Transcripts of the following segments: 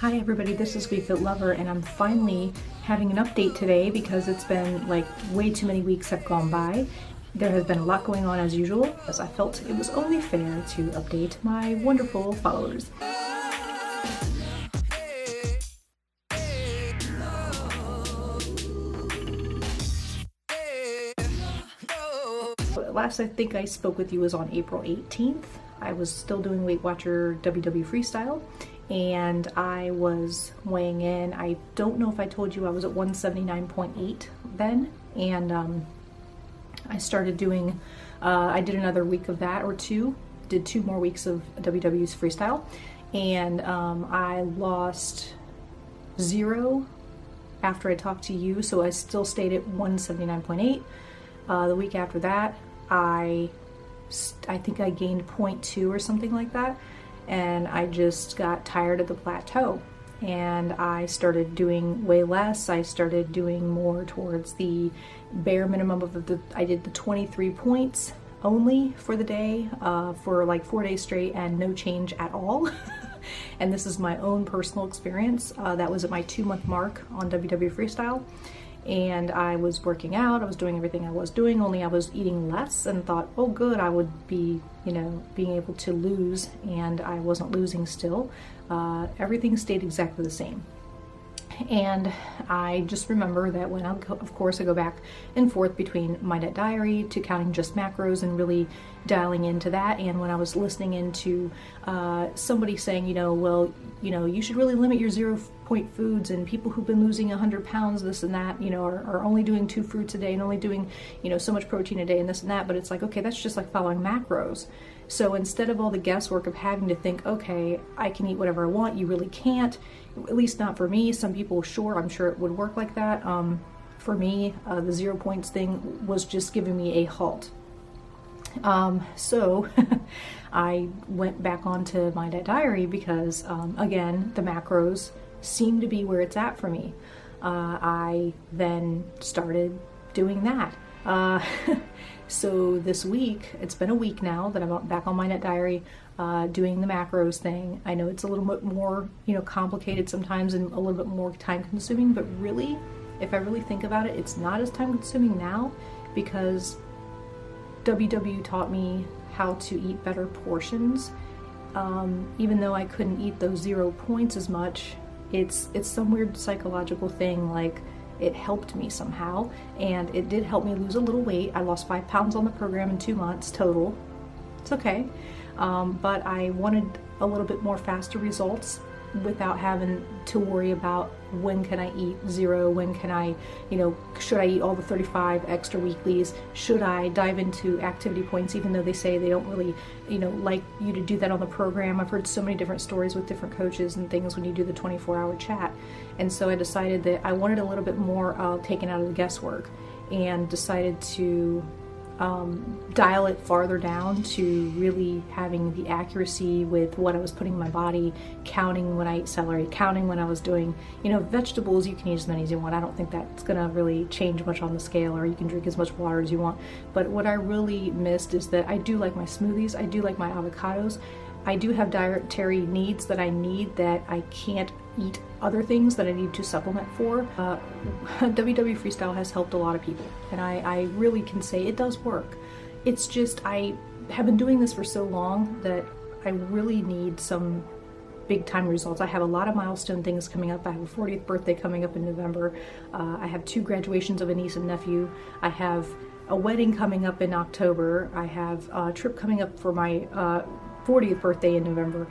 Hi everybody, this is WeFit Lover, and I'm finally having an update today because it's been like way too many weeks have gone by. There has been a lot going on as usual, as I felt it was only fair to update my wonderful followers. Last I think I spoke with you was on April 18th. I was still doing Weight Watcher WW Freestyle, and I was weighing in. I don't know if I told you I was at 179.8 then, and I started doing, I did another week of that or two, did 2 more weeks of WW's Freestyle, and I lost 0 after I talked to you, so I still stayed at 179.8. The week after that, I think I gained 0.2 or something like that, and I just got tired of the plateau, and I started doing way less. I started doing more towards the bare minimum of I did the 23 points only for the day, for like 4 days straight, and no change at all. And this is my own personal experience. That was at my 2-month mark on WW Freestyle. And I was working out, I was doing everything I was doing, only I was eating less, and thought, oh good, I would be, being able to lose, and I wasn't losing still. Everything stayed exactly the same. And I just remember that when of course I go back and forth between My Net Diary to counting just macros and really dialing into that, and when I was listening into somebody saying, you should really limit your 0-point foods, and people who've been losing 100 pounds, this and that, are only doing 2 fruits a day and only doing, so much protein a day and this and that, but it's like, okay, that's just like following macros. So instead of all the guesswork of having to think, okay, I can eat whatever I want, you really can't, at least not for me. Some people, sure, I'm sure it would work like that. For me, the 0 points thing was just giving me a halt. So I went back onto My Net Diary because, again, the macros seem to be where it's at for me. I then started doing that. So this week, it's been a week now that I'm back on My Net Diary, doing the macros thing. I know it's a little bit more, complicated sometimes and a little bit more time consuming, but really, if I really think about it, it's not as time consuming now because WW taught me how to eat better portions. Even though I couldn't eat those 0 points as much, it's some weird psychological thing, like it helped me somehow, and it did help me lose a little weight. I lost 5 pounds on the program in 2 months total. It's okay. But I wanted a little bit more faster results without having to worry about when can I eat 0, when can I, should I eat all the 35 extra weeklies, should I dive into activity points, even though they say they don't really, like you to do that on the program. I've heard so many different stories with different coaches and things when you do the 24-hour chat. And so I decided that I wanted a little bit more taken out of the guesswork, and decided to dial it farther down to really having the accuracy with what I was putting in my body, counting when I ate celery, counting when I was doing, vegetables. You can eat as many as you want. I don't think that's gonna really change much on the scale, or you can drink as much water as you want. But what I really missed is that I do like my smoothies, I do like my avocados. I do have dietary needs that I need that I can't eat other things that I need to supplement for. WW Freestyle has helped a lot of people, and I really can say it does work. It's just I have been doing this for so long that I really need some big time results. I have a lot of milestone things coming up. I have a 40th birthday coming up in November. I have 2 graduations of a niece and nephew. I have a wedding coming up in October. I have a trip coming up for my 40th birthday in November.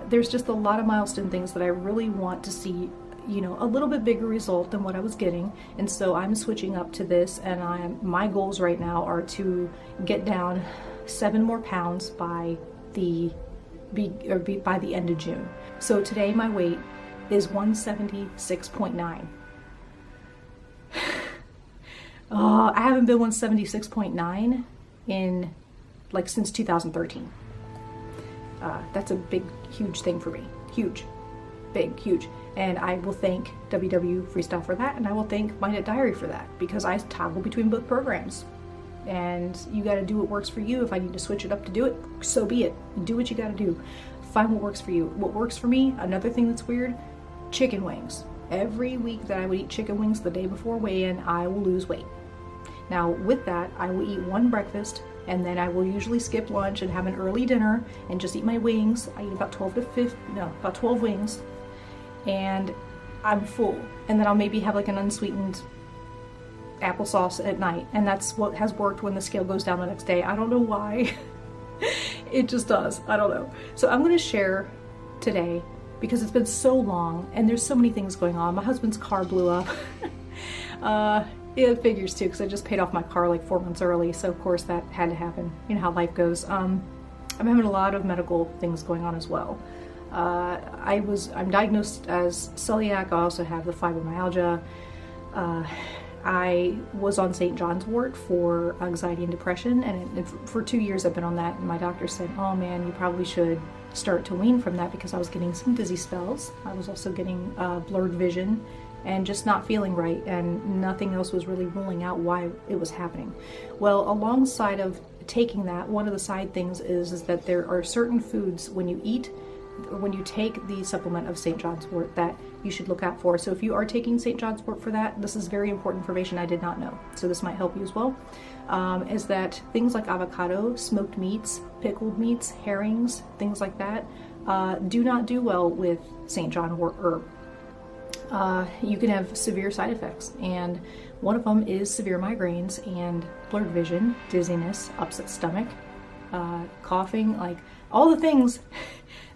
There's just a lot of milestone things that I really want to see, a little bit bigger result than what I was getting. And so I'm switching up to this, and my goals right now are to get down 7 more pounds by the end of June. So today my weight is 176.9. I haven't been 176.9 in since 2013. That's a big, huge thing for me. Huge. Big, huge. And I will thank WW Freestyle for that, and I will thank My Net Diary for that, because I toggle between both programs. And you gotta do what works for you. If I need to switch it up to do it, so be it. Do what you gotta do. Find what works for you. What works for me, another thing that's weird, chicken wings. Every week that I would eat chicken wings the day before weigh-in, I will lose weight. Now with that, I will eat one breakfast, and then I will usually skip lunch and have an early dinner and just eat my wings. I eat about 12 wings, and I'm full. And then I'll maybe have like an unsweetened applesauce at night, and that's what has worked when the scale goes down the next day. I don't know why. It just does. I don't know. So I'm going to share today, because it's been so long and there's so many things going on. My husband's car blew up. It figures too, because I just paid off my car like 4 months early, so of course that had to happen. You know how life goes. I'm having a lot of medical things going on as well. I'm diagnosed as celiac. I also have the fibromyalgia. I was on St. John's wort for anxiety and depression, and for 2 years I've been on that, and my doctor said, oh man, you probably should start to wean from that, because I was getting some dizzy spells. I was also getting blurred vision and just not feeling right, and nothing else was really ruling out why it was happening. Well, alongside of taking that, one of the side things is that there are certain foods when you take the supplement of St. John's wort that you should look out for. So if you are taking St. John's wort for that, this is very important information I did not know, so this might help you as well, is that things like avocado, smoked meats, pickled meats, herrings, things like that, do not do well with St. John wort herb. You can have severe side effects, and one of them is severe migraines and blurred vision, dizziness, upset stomach, coughing, like all the things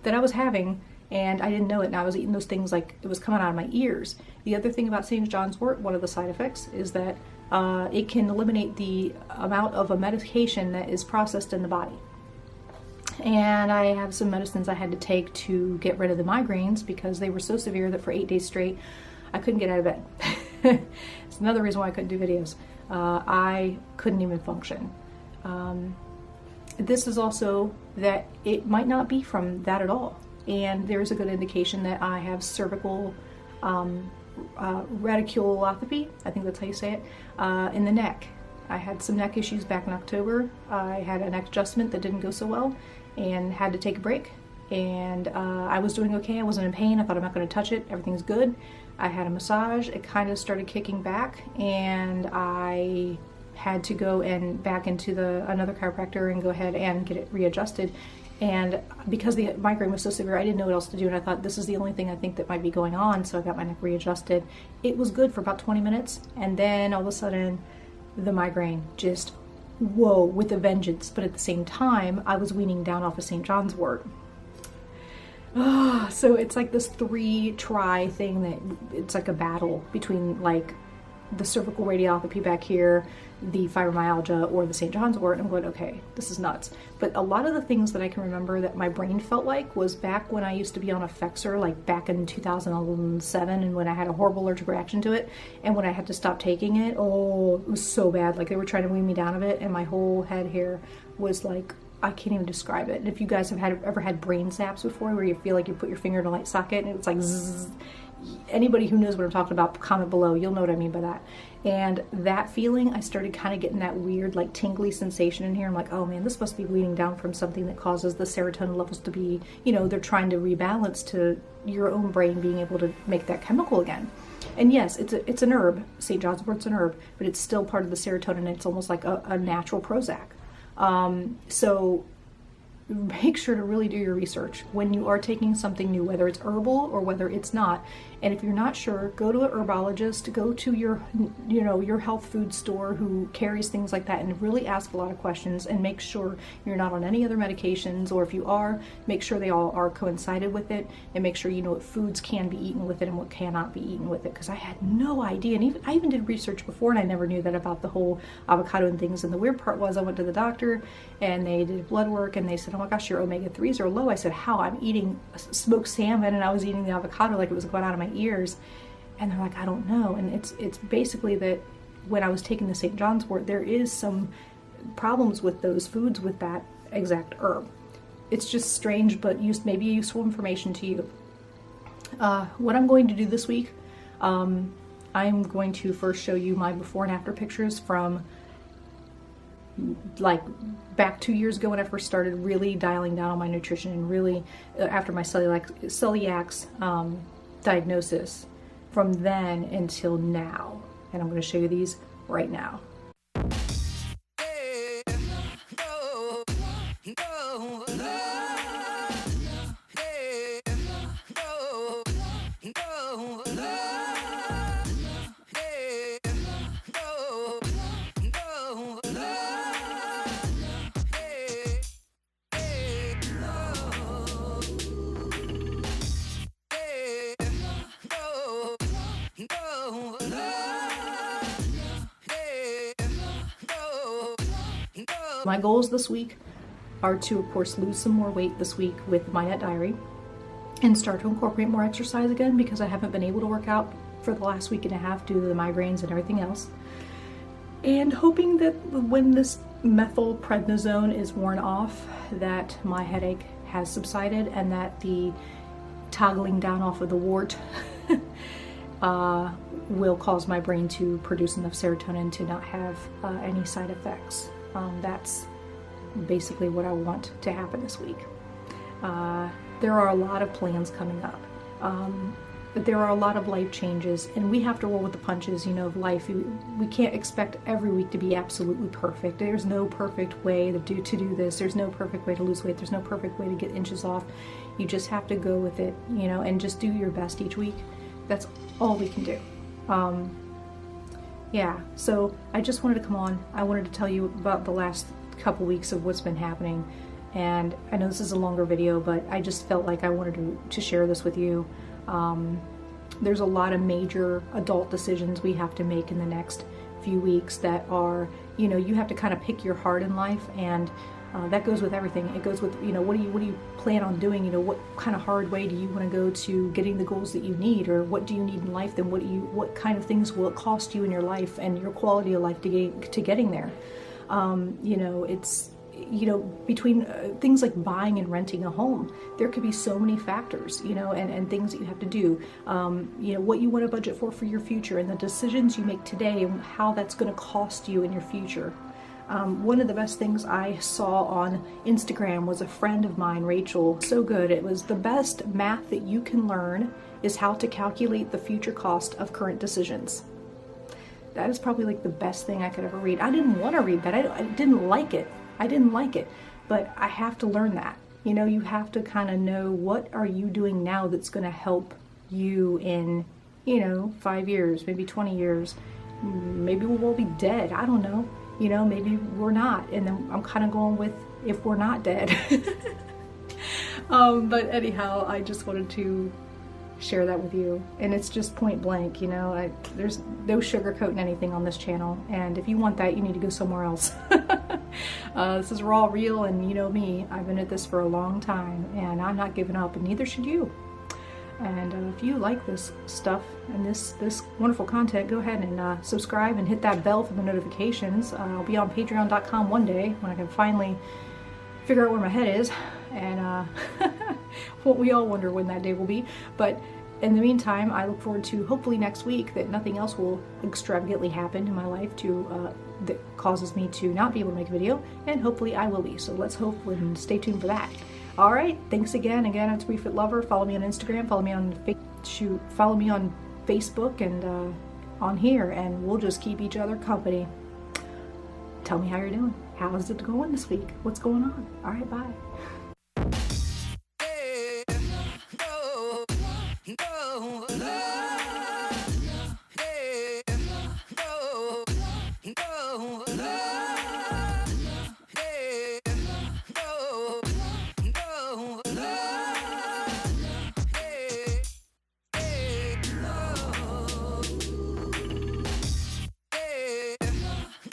that I was having, and I didn't know it, and I was eating those things like it was coming out of my ears. The other thing about St. John's wort, one of the side effects, is that it can eliminate the amount of a medication that is processed in the body. And I have some medicines I had to take to get rid of the migraines, because they were so severe that for 8 days straight I couldn't get out of bed. It's another reason why I couldn't do videos. I couldn't even function. This is also that it might not be from that at all, and there's a good indication that I have cervical radiculopathy, I think that's how you say it, in the neck. I had some neck issues back in October. I had a neck adjustment that didn't go so well and had to take a break, and I was doing okay. I wasn't in pain. I thought, I'm not going to touch it, everything's good. I had a massage. It kind of started kicking back, and I had to go and back into another chiropractor and go ahead and get it readjusted. And because the migraine was so severe, I didn't know what else to do, and I thought, this is the only thing I think that might be going on, so I got my neck readjusted. It was good for about 20 minutes, and then all of a sudden the migraine just, whoa, with a vengeance. But at the same time, I was weaning down off of St. John's wort. So it's like this 3-try thing that it's like a battle between like the cervical radiculopathy back here, the fibromyalgia, or the St. John's wort. And I'm going, okay, this is nuts. But a lot of the things that I can remember that my brain felt like was back when I used to be on Effexor, like back in 2007, and when I had a horrible allergic reaction to it, and when I had to stop taking it, oh, it was so bad. Like they were trying to wean me down of it, and my whole head here was like, I can't even describe it. And if you guys have ever had brain zaps before, where you feel like you put your finger in a light socket and it's like zzz, anybody who knows what I'm talking about, comment below, you'll know what I mean by that. And that feeling, I started kind of getting that weird like tingly sensation in here. I'm like, oh man, this must be weaning down from something that causes the serotonin levels to be, you know, they're trying to rebalance to your own brain being able to make that chemical again. And yes, it's an herb. St. John's wort's an herb, but it's still part of the serotonin. It's almost like a natural Prozac. So make sure to really do your research when you are taking something new, whether it's herbal or whether it's not. And if you're not sure, go to an herbologist, go to your, you know, your health food store who carries things like that, and really ask a lot of questions and make sure you're not on any other medications, or if you are, make sure they all are coincided with it, and make sure you know what foods can be eaten with it and what cannot be eaten with it, because I had no idea. And I even did research before, and I never knew that about the whole avocado and things. And the weird part was I went to the doctor and they did blood work, and they said, oh my gosh, your omega-3s are low. I said, how? I'm eating smoked salmon and I was eating the avocado like it was going out of my ears. And they're like, I don't know. And it's basically that when I was taking the St. John's wort, there is some problems with those foods with that exact herb. It's just strange, but maybe useful information to you. What I'm going to do this week, I'm going to first show you my before and after pictures from like back 2 years ago when I first started really dialing down on my nutrition, and really after my celiacs diagnosis from then until now. And I'm going to show you these right now. My goals this week are to, of course, lose some more weight this week with My Net Diary and start to incorporate more exercise again, because I haven't been able to work out for the last week and a half due to the migraines and everything else. And hoping that when this methylprednisone is worn off, that my headache has subsided and that the toggling down off of the wart will cause my brain to produce enough serotonin to not have any side effects. That's basically what I want to happen this week. There are a lot of plans coming up. There are a lot of life changes, and we have to roll with the punches, you know, of life. We can't expect every week to be absolutely perfect. There's no perfect way to do this. There's no perfect way to lose weight. There's no perfect way to get inches off. You just have to go with it, you know, and just do your best each week. That's all we can do. Yeah, so I just wanted to come on. I wanted to tell you about the last couple weeks of what's been happening. And I know this is a longer video, but I just felt like I wanted to share this with you. There's a lot of major adult decisions we have to make in the next few weeks that are, you know, you have to kind of pick your heart in life, and that goes with everything. It goes with, you know, what do you plan on doing? You know, what kind of hard way do you want to go to getting the goals that you need, or what do you need in life? Then what kind of things will it cost you in your life and your quality of life to getting there? You know, it's, you know, between things like buying and renting a home, there could be so many factors, you know, and things that you have to do. You know, what you want to budget for your future, and the decisions you make today and how that's going to cost you in your future. One of the best things I saw on Instagram was a friend of mine, Rachel. So good. It was, the best math that you can learn is how to calculate the future cost of current decisions. That is probably like the best thing I could ever read. I didn't want to read that. I didn't like it. I didn't like it, but I have to learn that. You know, you have to kind of know, what are you doing now that's going to help you in, you know, 5 years, maybe 20 years. Maybe we'll all be dead. I don't know. You know, maybe we're not. And then I'm kind of going with, if we're not dead. But anyhow, I just wanted to share that with you. And it's just point blank, you know, there's no sugarcoating anything on this channel. And if you want that, you need to go somewhere else. This is raw, real, and you know me, I've been at this for a long time, and I'm not giving up, and neither should you. And if you like this stuff and this wonderful content, go ahead and subscribe and hit that bell for the notifications. I'll be on patreon.com one day when I can finally figure out where my head is, and we all wonder when that day will be. But in the meantime, I look forward to, hopefully next week, that nothing else will extravagantly happen in my life that causes me to not be able to make a video, and hopefully I will be. So let's hope and stay tuned for that. All right, thanks again. Again, it's Refit Lover. Follow me on Instagram. Follow me on Facebook and on here, and we'll just keep each other company. Tell me how you're doing. How is it going this week? What's going on? All right, bye.